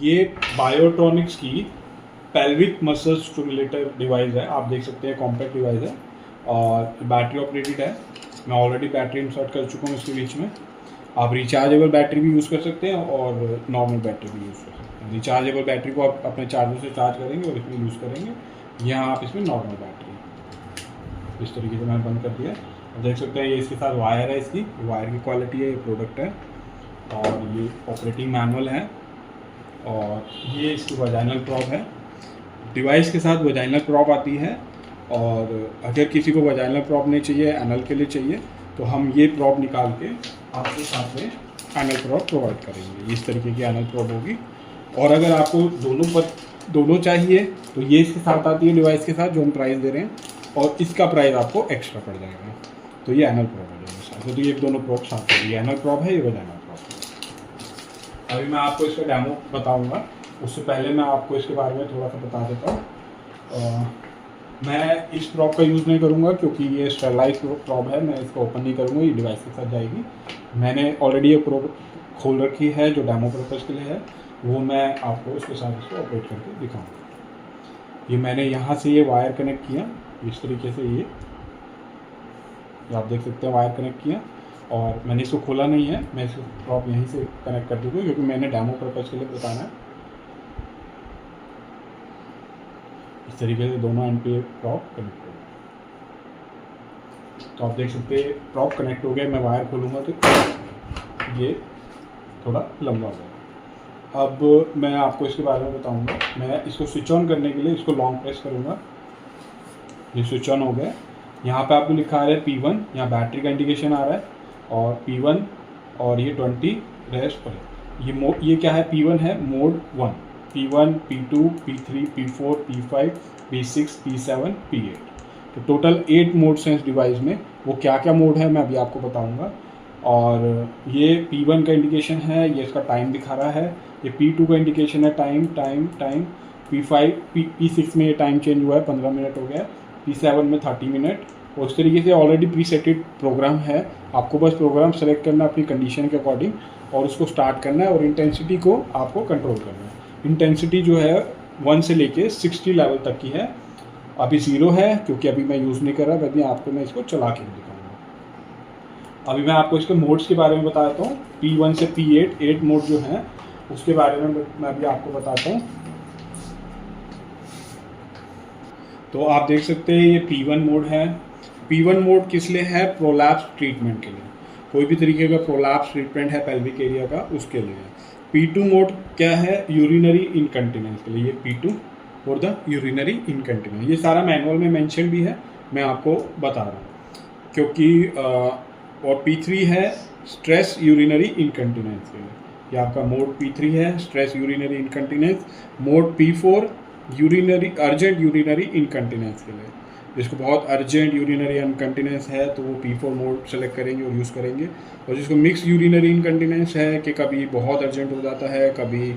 ये बायोट्रॉनिक्स की pelvic muscle stimulator device है। आप देख सकते हैं कॉम्पैक्ट डिवाइस है और बैटरी ऑपरेटेड है। मैं ऑलरेडी बैटरी इंसर्ट कर चुका हूँ इसके बीच में। आप रिचार्जेबल बैटरी भी यूज़ कर सकते हैं और नॉर्मल बैटरी भी यूज़ कर सकते हैं। रिचार्जेबल बैटरी को आप अपने चार्जर से चार्ज करेंगे और इसमें यूज़ करेंगे। यहाँ आप इसमें नॉर्मल बैटरी इस तरीके से मैंने बंद कर दिया। आप देख सकते हैं ये इसके साथ वायर है, इसकी वायर की क्वालिटी है, ये प्रोडक्ट है और ये ऑपरेटिंग मैनुअल है और ये इसकी वजाइनल प्रॉब है। डिवाइस के साथ वजाइनल प्रॉब आती है और अगर किसी को वजाइनल प्रॉब नहीं चाहिए, एनल के लिए चाहिए, तो हम ये प्रॉब निकाल के आपके साथ में एनल प्रॉब प्रोवाइड करेंगे। इस तरीके की एनल प्रॉब होगी। और अगर आपको दोनों चाहिए तो ये इसके साथ आती है डिवाइस के साथ, जो हम प्राइस दे रहे हैं, और इसका प्राइस आपको एक्स्ट्रा पड़ जाएगा। तो ये एनल प्रॉब है दोनों साथ, तो ये दोनों प्रॉब साथ है। ये एनल प्रॉब है, ये वजाइनल प्रॉब है। अभी मैं आपको इसका डेमो बताऊँगा, उससे पहले मैं आपको इसके बारे में थोड़ा सा बता देता हूँ। मैं इस प्रॉप का यूज़ नहीं करूँगा क्योंकि ये स्टेरलाइज प्रॉप है। मैं इसको ओपन नहीं करूँगा, ये डिवाइस के साथ जाएगी। मैंने ऑलरेडी ये प्रॉप खोल रखी है जो डेमो पर्पज़ के लिए है, वो मैं आपको उसके साथ इसको ऑपरेट करके दिखाऊँगा। ये मैंने यहाँ से ये वायर कनेक्ट किया इस तरीके से, ये आप देख सकते हैं वायर कनेक्ट किया और मैंने इसको खोला नहीं है। मैं इसको प्रॉप यहीं से कनेक्ट कर दूँगा क्योंकि मैंने डेमो पर्पज़ के लिए बताना है। इस तरीके से दोनों एंड पे प्रॉप कनेक्ट हो गया। तो आप देख सकते हैं प्रॉप कनेक्ट हो गया। मैं वायर खोलूँगा तो ये थोड़ा लंबा हो गया। अब मैं आपको इसके बारे में बताऊँगा। मैं इसको स्विच ऑन करने के लिए इसको लॉन्ग प्रेस करूँगा। ये स्विच ऑन हो गया। यहाँ पे आपको लिखा आ रहा है P1, यहाँ बैटरी का इंडिकेशन आ रहा है और P1 और ये 20 रेस्ट पर। ये क्या है, P1 है mode 1, P1, P2, P3, P4, P5, P6, P7, P8। तो टोटल 8 मोड्स हैं इस डिवाइस में। वो क्या क्या मोड है मैं अभी आपको बताऊंगा। और ये P1 का इंडिकेशन है, ये इसका टाइम दिखा रहा है। ये P2 का इंडिकेशन है, टाइम। P6 में ये टाइम चेंज हुआ है, 15 मिनट हो गया। P7 में 30 मिनट। और उस तरीके से ऑलरेडी प्रीसेटेड प्रोग्राम है। आपको बस प्रोग्राम सेलेक्ट करना है अपनी कंडीशन के अकॉर्डिंग और उसको स्टार्ट करना है और इंटेंसिटी को आपको कंट्रोल करना है। इंटेंसिटी जो है 1 से लेके 60 लेवल तक की है। अभी 0 है क्योंकि अभी मैं यूज़ नहीं कर रहा, अभी आपको मैं इसको चला के दिखाऊंगा। अभी मैं आपको इसके मोड्स के बारे में बता देता हूँ। P1 से P8 8 मोड जो हैं उसके बारे में मैं अभी आपको बताता हूँ। तो आप देख सकते हैं ये P1 मोड है। P1 मोड किस लिए है, प्रोलैप्स ट्रीटमेंट के लिए। कोई भी तरीके का प्रोलैप्स ट्रीटमेंट है पेल्विक एरिया का, उसके लिए है। P2 मोड क्या है, यूरिनरी इनकंटिनेंस के लिए। ये P2 for the urinary incontinence. ये सारा मैनुअल में मेंशन भी है, मैं आपको बता रहा हूँ क्योंकि और P3 है स्ट्रेस यूरिनरी इनकंटिनेंस के लिए। ये आपका मोड P3 है, stress urinary incontinence. Mode P4 urinary urgent urinary incontinence के लिए। जिसको बहुत अर्जेंट यूरिनरी इनकंटिनेंस है तो वो P4 मोड सेलेक्ट करेंगे और यूज़ करेंगे। और जिसको मिक्स यूरिनरी इनकंटिनेंस है कि कभी बहुत अर्जेंट हो जाता है, कभी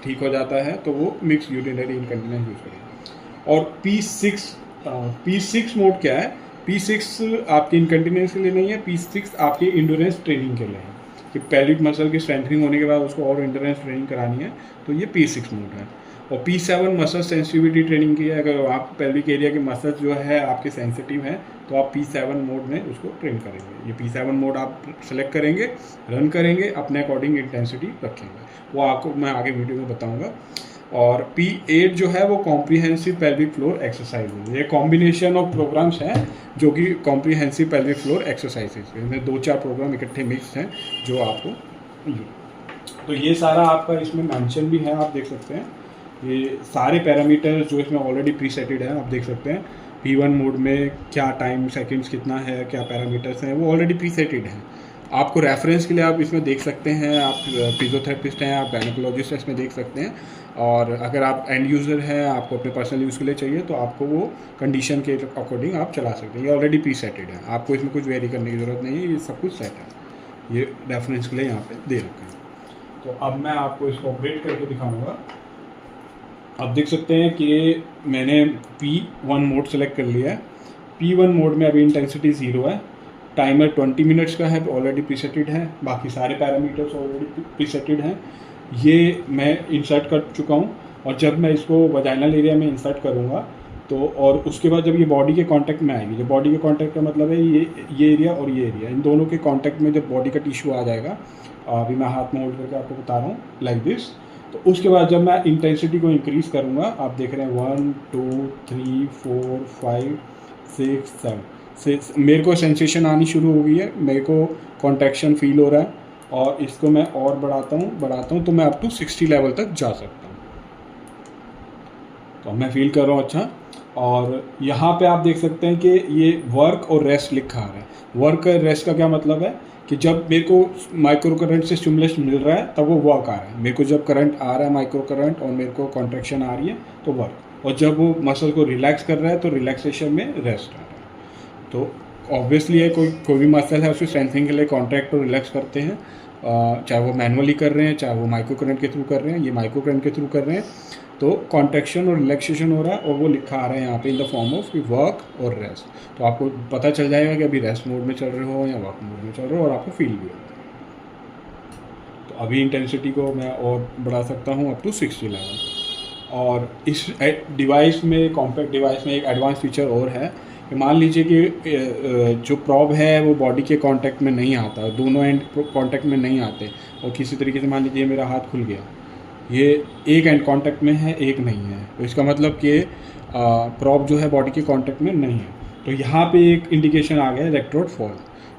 ठीक हो जाता है, तो वो मिक्स यूरिनरी इनकंटिनेंस यूज़ करेंगे। और P6 मोड क्या है, P6 आपकी इनकंटिनेंस के लिए नहीं है, P6 आपकी इंड्योरेंस ट्रेनिंग के लिए है कि पेल्विक मसल की स्ट्रेंथनिंग होने के बाद उसको और इंड्योरेंस ट्रेनिंग करानी है, तो ये P6 मोड है। और P7 मसल सेंसिटिविटी ट्रेनिंग की है। अगर आप पेल्विक एरिया के मसल जो है आपके सेंसिटिव हैं तो आप P7 मोड में उसको ट्रेन करेंगे। ये P7 मोड आप सेलेक्ट करेंगे, रन करेंगे, अपने अकॉर्डिंग इंटेंसिटी रखेंगे, वो आपको मैं आगे वीडियो में बताऊंगा। और P8 जो है वो कॉम्प्रिहेंसिव पेल्विक फ्लोर एक्सरसाइज है। ये कॉम्बिनेशन ऑफ प्रोग्राम्स हैं जो कि कॉम्प्रिहेंसिव पेल्विक फ्लोर एक्सरसाइजेज है। इनमें 2-4 प्रोग्राम इकट्ठे मिक्स हैं जो आपको, तो ये सारा आपका इसमें मेंशन भी है। आप देख सकते हैं ये सारे पैरामीटर जो इसमें ऑलरेडी प्रीसेटेड है। आप देख सकते हैं P1 मोड में क्या टाइम सेकंड्स कितना है, क्या पैरामीटर्स हैं, वो ऑलरेडी प्रीसेटेड हैं। आपको रेफरेंस के लिए आप इसमें देख सकते हैं। आप फिजियोथेरेपिस्ट हैं, आप गायनेकोलॉजिस्ट हैं, इसमें देख सकते हैं। और अगर आप एंड यूज़र हैं, आपको अपने पर्सनल यूज़ के लिए चाहिए, तो आपको वो कंडीशन के अकॉर्डिंग आप चला सकते हैं। ये ऑलरेडी प्रीसेटेड है, आपको इसमें कुछ वेरी करने की ज़रूरत नहीं है, ये सब कुछ सेट है। ये रेफरेंस के लिए यहाँ पे दे रखा है। तो अब मैं आपको इसको ऑपरेट करके दिखाऊँगा। आप देख सकते हैं कि मैंने P1 मोड सेलेक्ट कर लिया है। P1 मोड में अभी इंटेंसिटी 0 है। टाइमर 20 मिनट्स का है, ऑलरेडी प्रीसेटेड है। बाकी सारे पैरामीटर्स ऑलरेडी प्रीसेटेड हैं। ये मैं इंसर्ट कर चुका हूँ। और जब मैं इसको वजाइनल एरिया में इंसर्ट करूँगा तो और उसके बाद जब ये बॉडी के कांटेक्ट में आएगी, जो बॉडी के कांटेक्ट का मतलब है ये एरिया और ये एरिया, इन दोनों के कांटेक्ट में जब बॉडी का टिश्यू आ जाएगा, अभी मैं हाथ में होल्ड करके आपको बता रहा हूँ लाइक दिस, तो उसके बाद जब मैं इंटेंसिटी को इंक्रीज़ करूँगा, आप देख रहे हैं 1 2 3 4 5 6 7 मेरे को सेंसेशन आनी शुरू हो गई है, मेरे को कॉन्ट्रैक्शन फील हो रहा है, और इसको मैं और बढ़ाता हूँ तो मैं अप टू 60 लेवल तक जा सकता हूँ। तो मैं फील कर रहा हूँ अच्छा। और यहाँ पे आप देख सकते हैं कि ये वर्क और रेस्ट लिखा आ रहा है। वर्क और रेस्ट का क्या मतलब है कि जब मेरे को माइक्रो करंट से स्टिमुलस मिल रहा है तब वो वर्क आ रहा है, मेरे को जब करंट आ रहा है माइक्रो करंट और मेरे को कॉन्ट्रैक्शन आ रही है तो वर्क, और जब वो मसल को रिलैक्स कर रहा है तो रिलैक्सेशन में रेस्ट आ रहा है। तो ऑब्वियसली है कोई भी मसल है उसको स्ट्रेंथनिंग के लिए कॉन्ट्रैक्ट और रिलैक्स करते हैं, चाहे वो मैनुअली कर रहे हैं चाहे वो माइक्रो करंट के थ्रू कर रहे हैं, ये माइक्रो करंट के थ्रू कर रहे हैं, तो कॉन्ट्रैक्शन और रिलैक्सेशन हो रहा है, और वो लिखा आ रहा है यहाँ पे in the form of work और रेस्ट। तो आपको पता चल जाएगा कि अभी रेस्ट मोड में चल रहे हो या वर्क मोड में चल रहे हो, और आपको फील भी होगा। तो अभी इंटेंसिटी को मैं और बढ़ा सकता हूँ अप टू 60 लेवल। और इस डिवाइस में, कॉम्पैक्ट डिवाइस में एक एडवांस फीचर और है कि मान लीजिए कि जो प्रॉब है वो बॉडी के कांटेक्ट में नहीं आता, दोनों एंड कांटेक्ट में नहीं आते, और किसी तरीके से मान लीजिए मेरा हाथ खुल गया, ये एक एंड कांटेक्ट में है एक नहीं है, तो इसका मतलब कि प्रॉब जो है बॉडी के कांटेक्ट में नहीं है। तो यहाँ पे एक इंडिकेशन आ गया इलेक्ट्रोड फॉल,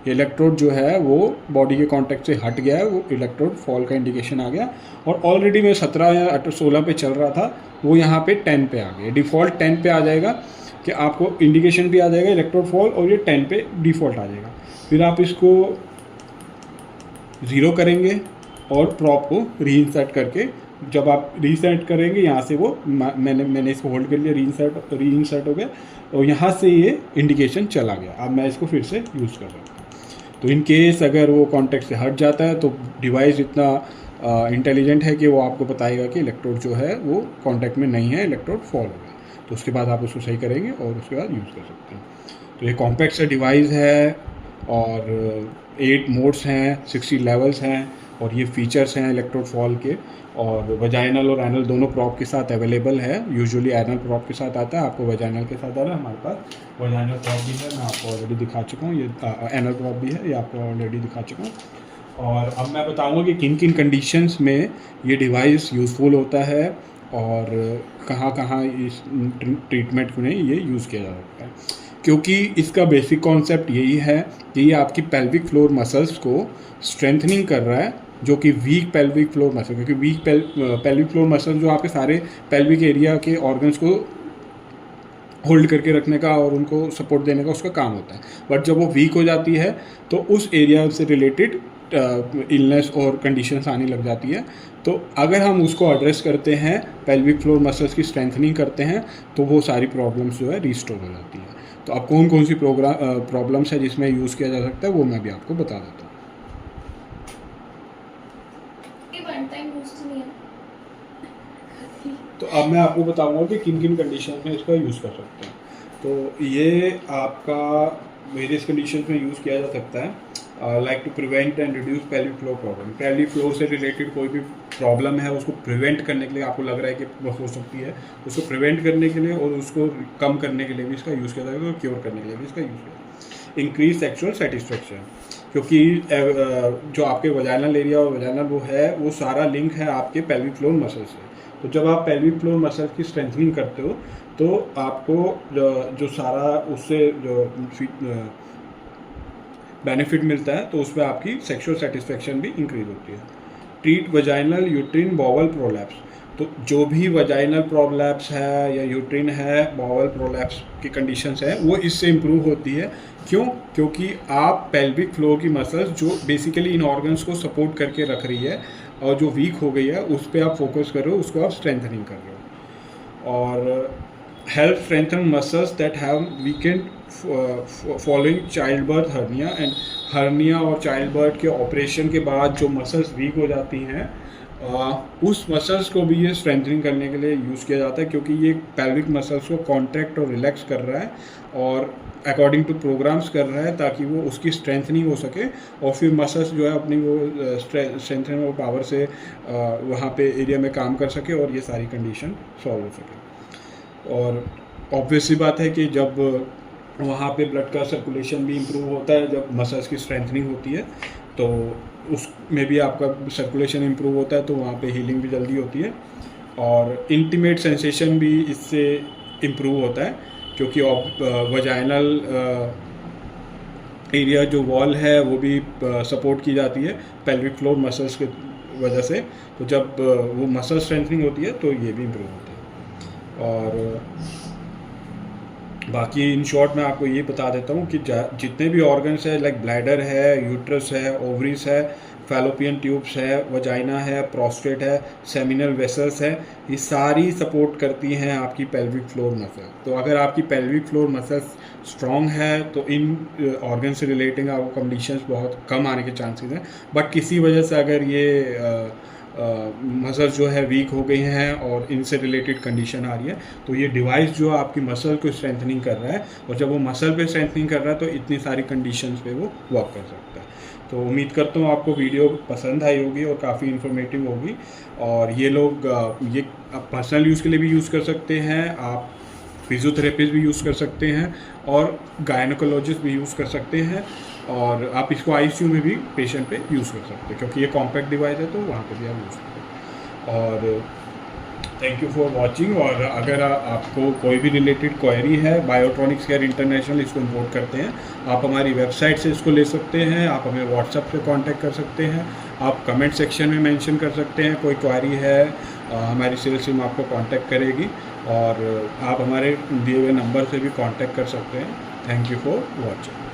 ये इलेक्ट्रोड जो है वो बॉडी के कांटेक्ट से हट गया है, वो इलेक्ट्रोड फॉल का इंडिकेशन आ गया। और ऑलरेडी मैं 17 या 16 पे चल रहा था, वो यहाँ पे 10 पे आ गया, डिफ़ॉल्ट 10 पे आ जाएगा कि आपको इंडिकेशन भी आ जाएगा इलेक्ट्रोड फॉल, और ये 10 पे डिफ़ॉल्ट आ जाएगा। फिर आप इसको 0 करेंगे और प्रॉप को रीइंसर्ट करके, जब आप रीसेट करेंगे यहाँ से वो मैंने इसको होल्ड कर लिया, रीइंसर्ट हो गया, और यहाँ से ये इंडिकेशन चला गया। अब मैं इसको फिर से यूज़ कर सकता हूँ। तो इन केस अगर वो कॉन्टेक्ट से हट जाता है तो डिवाइस इतना इंटेलिजेंट है कि वो आपको बताएगा कि इलेक्ट्रोड जो है वो कॉन्टेक्ट में नहीं है, इलेक्ट्रोड फॉल हो गया। तो उसके बाद आप उसको सही करेंगे और उसके बाद यूज़ कर सकते हैं। तो ये कॉम्पैक्ट सा डिवाइस है, और 8 मोड्स हैं, 60 लेवल्स हैं, और ये फीचर्स हैं इलेक्ट्रोड फॉल के, और वजाइनल और एनल दोनों प्रॉप के साथ अवेलेबल है। यूजुअली एनल प्रॉप के साथ आता है, आपको वजाइनल के साथ आ रहा है, हमारे पास वजाइनल प्रॉप भी है, मैं आपको ऑलरेडी दिखा चुका हूँ, ये एनल प्रॉप भी है, ये आपको ऑलरेडी दिखा चुका हूँ। और अब मैं बताऊँगा कि किन किन कंडीशंस में ये डिवाइस यूज़फुल होता है और कहाँ कहाँ इस ट्रीटमेंट में ये यूज़ किया जा सकता है। क्योंकि इसका बेसिक कॉन्सेप्ट यही है कि ये आपकी पेल्विक फ्लोर मसल्स को स्ट्रेंथनिंग कर रहा है, जो कि वीक पेल्विक फ्लोर मसल, क्योंकि वीक पेल्विक फ्लोर मसल जो आपके सारे पेल्विक एरिया के ऑर्गन्स को होल्ड करके रखने का और उनको सपोर्ट देने का उसका काम होता है। बट जब वो वीक हो जाती है तो उस एरिया से रिलेटेड इलनेस और कंडीशंस आने लग जाती है। तो अगर हम उसको एड्रेस करते हैं, पेल्विक फ्लोर मसल्स की स्ट्रेंथनिंग करते हैं, तो वो सारी प्रॉब्लम्स जो है रिस्टोर हो जाती है। तो अब कौन कौन सी प्रॉब्लम्स है जिसमें यूज़ किया जा सकता है वो मैं भी आपको बता देता हूँ। तो अब मैं आपको बताऊंगा कि किन किन कंडीशन में इसका यूज़ कर सकते हैं। तो ये आपका वेरियस कंडीशन में यूज़ किया जा सकता है, like to prevent and reduce pelvic floor problem. Pelvic floor से रिलेटेड कोई भी प्रॉब्लम है उसको प्रिवेंट करने के लिए, आपको लग रहा है कि वो हो सकती है, उसको प्रिवेंट करने के लिए और उसको कम करने के लिए भी इसका यूज़ किया जाएगा, और क्योर करने के लिए भी इसका यूज़ किया जाएगा। इंक्रीज सेक्सुअल सेटिस्फेक्शन, क्योंकि जो आपके वजाइनल एरिया और वजाइनल वो है, वो सारा लिंक है आपके पेल्विक फ्लोर मसल से। तो जब आप पेल्विक फ्लोर मसल की स्ट्रेंथनिंग करते हो तो आपको जो सारा उससे जो बेनिफिट मिलता है, तो उसमें आपकी सेक्सुअल सेटिस्फेक्शन भी इंक्रीज होती है। Treat vaginal uterine bowel prolapse, तो जो भी वजाइनल प्रोलैप्स है या यूट्रिन है, बॉवल प्रोलैप्स की कंडीशंस है, वो इससे इम्प्रूव होती है। क्यों? क्योंकि आप पेल्विक फ्लोर की मसल्स जो बेसिकली इन ऑर्गन्स को सपोर्ट करके रख रही है और जो वीक हो गई है उस पर आप फोकस कर रहे हो, उसको आप स्ट्रेंथनिंग कर रहे हो। और help strengthen muscles that have weekend following child birth hernia, and hernia और चाइल्ड बर्थ के ऑपरेशन के बाद जो मसल्स वीक हो जाती हैं, उस मसल्स को भी ये स्ट्रेंथनिंग करने के लिए यूज़ किया जाता है, क्योंकि ये पेल्विक मसल्स को कॉन्ट्रैक्ट और रिलैक्स कर रहा है और अकॉर्डिंग टू प्रोग्राम्स कर रहा है, ताकि वो उसकी स्ट्रेंथनिंग हो सके और फिर मसल्स जो है अपनी वो स्ट्रेंथनिंग और पावर से वहाँ पे एरिया में काम कर सके और ये सारी कंडीशन सॉल्व हो सके। और ऑब्वियस सी बात है कि जब वहाँ पे ब्लड का सर्कुलेशन भी इम्प्रूव होता है, जब मसल्स की स्ट्रेंथनिंग होती है तो उसमें भी आपका सर्कुलेशन इम्प्रूव होता है, तो वहाँ पे हीलिंग भी जल्दी होती है और इंटीमेट सेंसेशन भी इससे इम्प्रूव होता है, क्योंकि वजाइनल एरिया जो वॉल है वो भी सपोर्ट की जाती है पेल्विक फ्लोर मसल्स के वजह से। तो जब वो मसल स्ट्रेंथनिंग होती है तो ये भी इम्प्रूव होता है। और बाकी इन शॉर्ट मैं आपको ये बता देता हूँ कि जितने भी ऑर्गन्स है, लाइक ब्लैडर है, यूट्रस है, ओवरीज है, फैलोपियन ट्यूब्स है, वजाइना है, प्रोस्टेट है, सेमिनल वेसल्स है, ये सारी सपोर्ट करती हैं आपकी पेल्विक फ्लोर मसल। तो अगर आपकी पेल्विक फ्लोर मसल्स स्ट्रॉन्ग है तो इन ऑर्गन से रिलेटिंग आपको कंडीशंस बहुत कम आने के चांसेस हैं। बट किसी वजह से अगर ये मसल्स जो है वीक हो गई हैं और इनसे रिलेटेड कंडीशन आ रही है, तो ये डिवाइस जो आपकी मसल को स्ट्रेंथनिंग कर रहा है, और जब वो मसल पे स्ट्रेंथनिंग कर रहा है तो इतनी सारी कंडीशंस पे वो वर्क कर सकता है। तो उम्मीद करता हूँ आपको वीडियो पसंद आई होगी और काफ़ी इन्फॉर्मेटिव होगी। और ये लोग ये पर्सनल यूज़ के लिए भी यूज़ कर सकते हैं, आप फिजियोथेरेपिस्ट भी यूज़ कर सकते हैं और गायनोकोलॉजिस्ट भी यूज़ कर सकते हैं, और आप इसको आईसीयू में भी पेशेंट पे यूज़ कर सकते हैं, क्योंकि ये कॉम्पैक्ट डिवाइस है तो वहाँ पे भी आप यूज़ करते हैं। और थैंक यू फॉर वाचिंग। और अगर आपको कोई भी रिलेटेड क्वेरी है, बायोट्रॉनिक्स केयर इंटरनेशनल इसको इम्पोर्ट करते हैं, आप हमारी वेबसाइट से इसको ले सकते हैं, आप हमें व्हाट्सएप पे कांटेक्ट कर सकते हैं, आप कमेंट सेक्शन में मेंशन कर सकते हैं कोई क्वेरी है, हमारी सेल्स टीम आपको कांटेक्ट करेगी, और आप हमारे दिए हुए नंबर से भी कांटेक्ट कर सकते हैं। Thank you for watching.